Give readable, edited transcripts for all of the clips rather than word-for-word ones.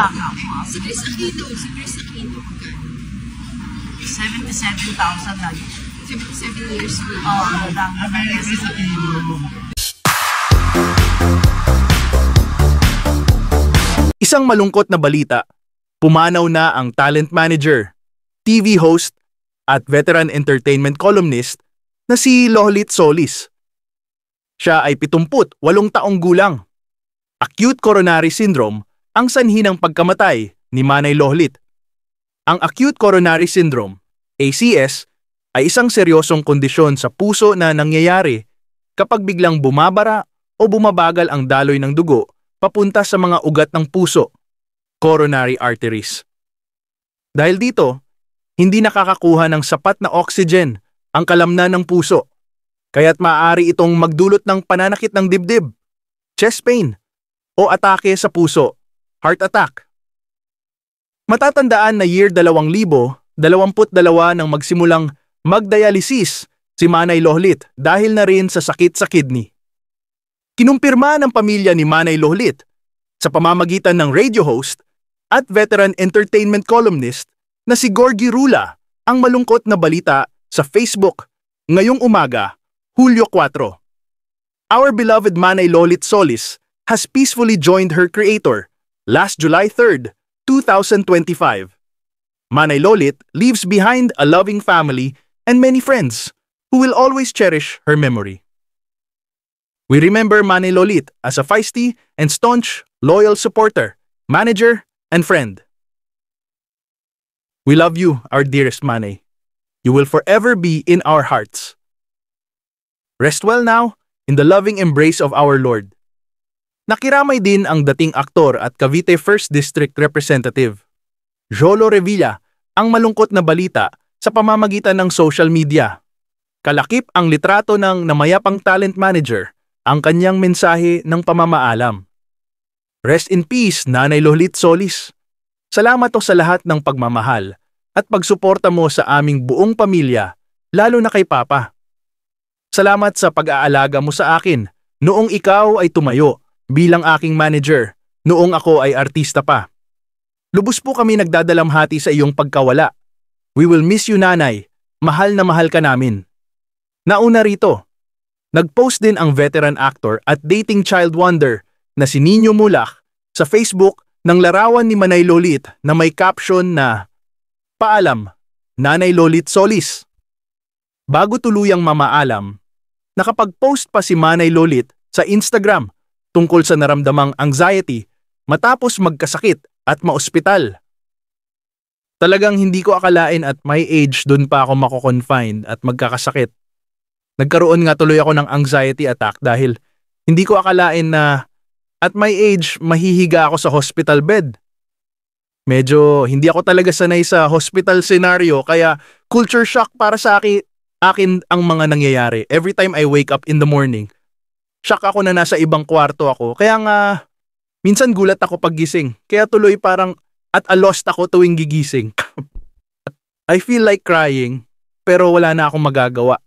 backup? Si Chris Aquino. 77,000 na yun. 77 years old. Oo, madami. America sa Pino. Isang malungkot na balita, pumanaw na ang talent manager, TV host at veteran entertainment columnist na si Lolit Solis. Siya ay 78 taong gulang. Acute coronary syndrome ang sanhi ng pagkamatay ni Manay Lolit. Ang acute coronary syndrome, ACS, ay isang seryosong kondisyon sa puso na nangyayari kapag biglang bumabara o bumabagal ang daloy ng dugo papunta sa mga ugat ng puso, coronary arteries. Dahil dito, hindi nakakakuha ng sapat na oxygen ang kalamnan ng puso, kaya't maaari itong magdulot ng pananakit ng dibdib, chest pain, o atake sa puso, heart attack. Matatandaan na year 2022 nang magsimulang magdialysis si Manay Lolit dahil na rin sa sakit sa kidney. Kinumpirma ng pamilya ni Manay Lolit sa pamamagitan ng radio host at veteran entertainment columnist na si Gorgie Rula ang malungkot na balita sa Facebook ngayong umaga, Hulyo 4. Our beloved Manay Lolit Solis has peacefully joined her creator last July 3, 2025. Manay Lolit leaves behind a loving family and many friends who will always cherish her memory. We remember Manay Lolit as a feisty and staunch, loyal supporter, manager, and friend. We love you, our dearest Manay. You will forever be in our hearts. Rest well now in the loving embrace of our Lord. Nakiramay din ang dating aktor at Cavite 1st District Representative, Jolo Revilla, ang malungkot na balita sa pamamagitan ng social media. Kalakip ang litrato ng namayapang talent manager ang kanyang mensahe ng pamamaalam. Rest in peace, Nanay Lolit Solis. Salamat sa lahat ng pagmamahal at pagsuporta mo sa aming buong pamilya, lalo na kay Papa. Salamat sa pag-aalaga mo sa akin noong ikaw ay tumayo bilang aking manager, noong ako ay artista pa. Lubos po kami nagdadalamhati sa iyong pagkawala. We will miss you, Nanay. Mahal na mahal ka namin. Nauna rito, nag-post din ang veteran actor at dating child wonder na si Nino Mulak sa Facebook ng larawan ni Manay Lolit na may caption na "Paalam, Nanay Lolit Solis." Bago tuluyang mamaalam, nakapag-post pa si Manay Lolit sa Instagram tungkol sa naramdamang anxiety matapos magkasakit at maospital. Talagang hindi ko akalain at my age dun pa ako mako-confined at magkakasakit. Nagkaroon nga tuloy ako ng anxiety attack dahil hindi ko akalain na at my age mahihiga ako sa hospital bed. Medyo hindi ako talaga sanay sa hospital scenario kaya culture shock para sa akin ang mga nangyayari. Every time I wake up in the morning, shock ako na nasa ibang kwarto ako. Kaya nga minsan gulat ako paggising. Kaya tuloy parang at a lost ako tuwing gigising. I feel like crying pero wala na akong magagawa.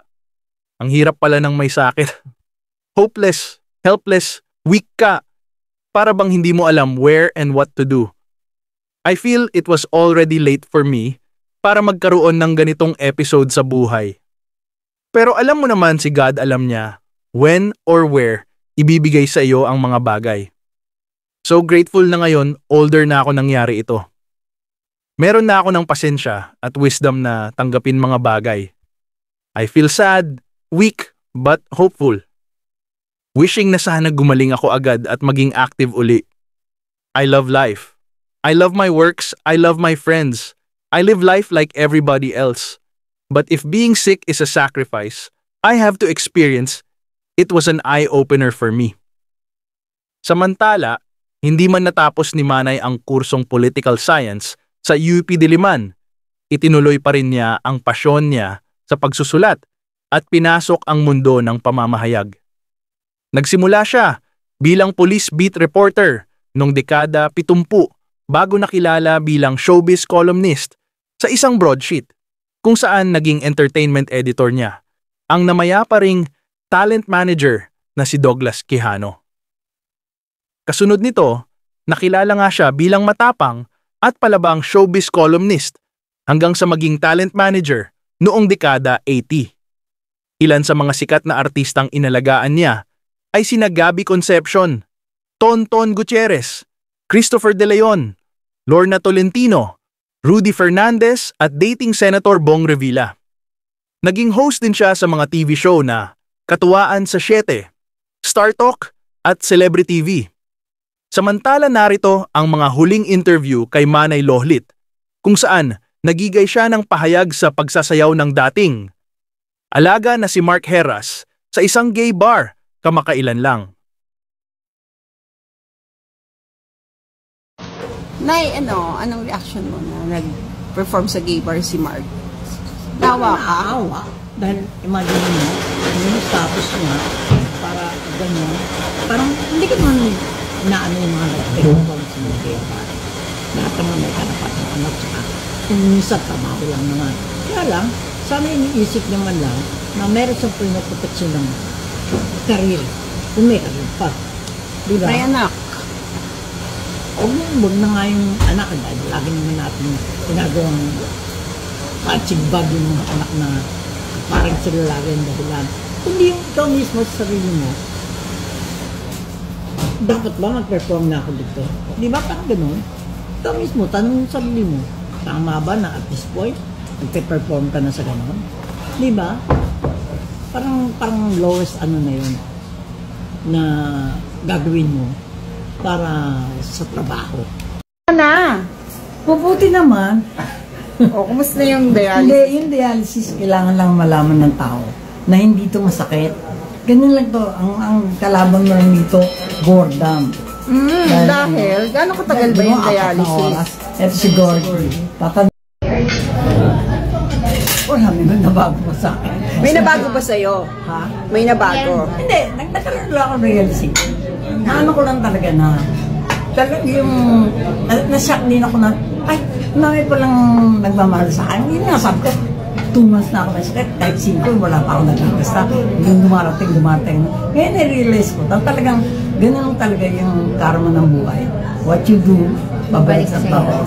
Ang hirap pala ng may sakit. Hopeless, helpless, weak ka. Para bang hindi mo alam where and what to do. I feel it was already late for me para magkaroon ng ganitong episode sa buhay. Pero alam mo naman si God alam niya when or where ibibigay sa iyo ang mga bagay. So grateful na ngayon older na ako nangyari ito. Meron na ako ng pasensya at wisdom na tanggapin mga bagay. I feel sad, weak, but hopeful. Wishing na sana gumaling ako agad at maging active uli. I love life. I love my works. I love my friends. I live life like everybody else. But if being sick is a sacrifice, I have to experience, it was an eye-opener for me. Samantala, hindi man natapos ni Manay ang kursong political science sa UP Diliman, itinuloy pa rin niya ang pasyon niya sa pagsusulat at pinasok ang mundo ng pamamahayag. Nagsimula siya bilang police beat reporter noong dekada 70 bago nakilala bilang showbiz columnist sa isang broadsheet kung saan naging entertainment editor niya, ang namayapa ring talent manager na si Douglas Quijano. Kasunod nito, Nakilala nga siya bilang matapang at palabang showbiz columnist hanggang sa maging talent manager noong dekada 80. Ilan sa mga sikat na artistang inalagaan niya ay sina Gabby Concepcion, Tonton Gutierrez, Christopher De Leon, Lorna Tolentino, Rudy Fernandez at dating Senator Bong Revilla. Naging host din siya sa mga TV show na Katuwaan sa 7, Star Talk at Celebrity TV. Samantala narito ang mga huling interview kay Manay Lohlit kung saan nagigay siya ng pahayag sa pagsasayaw ng dating alaga na si Mark Heras sa isang gay bar kamakailan lang. Nay, anong reaction mo na nag-perform sa gay bar si Mark? Tawa ka? Naawa. Dahil imagine mo, yung status niya, para ganyan. Parang hindi ka naman inaano yung mga nag-perform sa mga gay bar. Lahat naman may karapatan ng anak saka. Kung minsan tama ko lang naman. Kaya lang, sana iniisip naman lang na meron siyang pinoproteksyon ng karir. Kung may karir pa. Diba? May anak. Huwag na nga yung anak. Dahil lagi naman natin ginagawang pachigbag yung mga anak na parang sila lagi ang dahilan. Hindi yung ikaw mismo sa sarili mo. Dapat ba mag-perform na ako dito? Di ba parang ganun? Ikaw mismo, tanong sa sarili mo. Tama ba na at this point, magpe-perform ka na sa ganun? Di ba? Parang lowest ano na yun na gagawin mo para sa trabaho. Na. Mabuti naman. O, kumusta yung dialysis? Hindi, yung dialysis, kailangan lang malaman ng tao na hindi ito masakit. Ganun lang to. Ang kalaban mo lang dito, boredom. Dahil, gano'ng katagal ba yung dialysis? Ito si Gorgie. Wala, may nabago pa sa akin. May nabago ba sa'yo? Ha? May nabago? Hindi, nagtatagal lang ako realization. Naano ko lang talaga na talagang yung na-shock din ako na ay, mami palang nagmamahal sa akin. Hindi nga, sabi ko 2 months na ako na sakit, kahit 5 wala pa ako nagkakasta. Yung dumating. Ngayon na-realize ko, talagang ganun talaga yung karma ng buhay. What you do, babalik sa tao.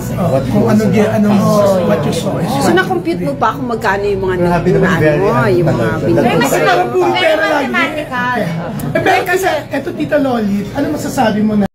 Kung what you saw is So, na-compute mo pa kung magkano yung mga yung mga Pero mathematical. Pero kasi, eto Tita Lolit, ano masasabi mo na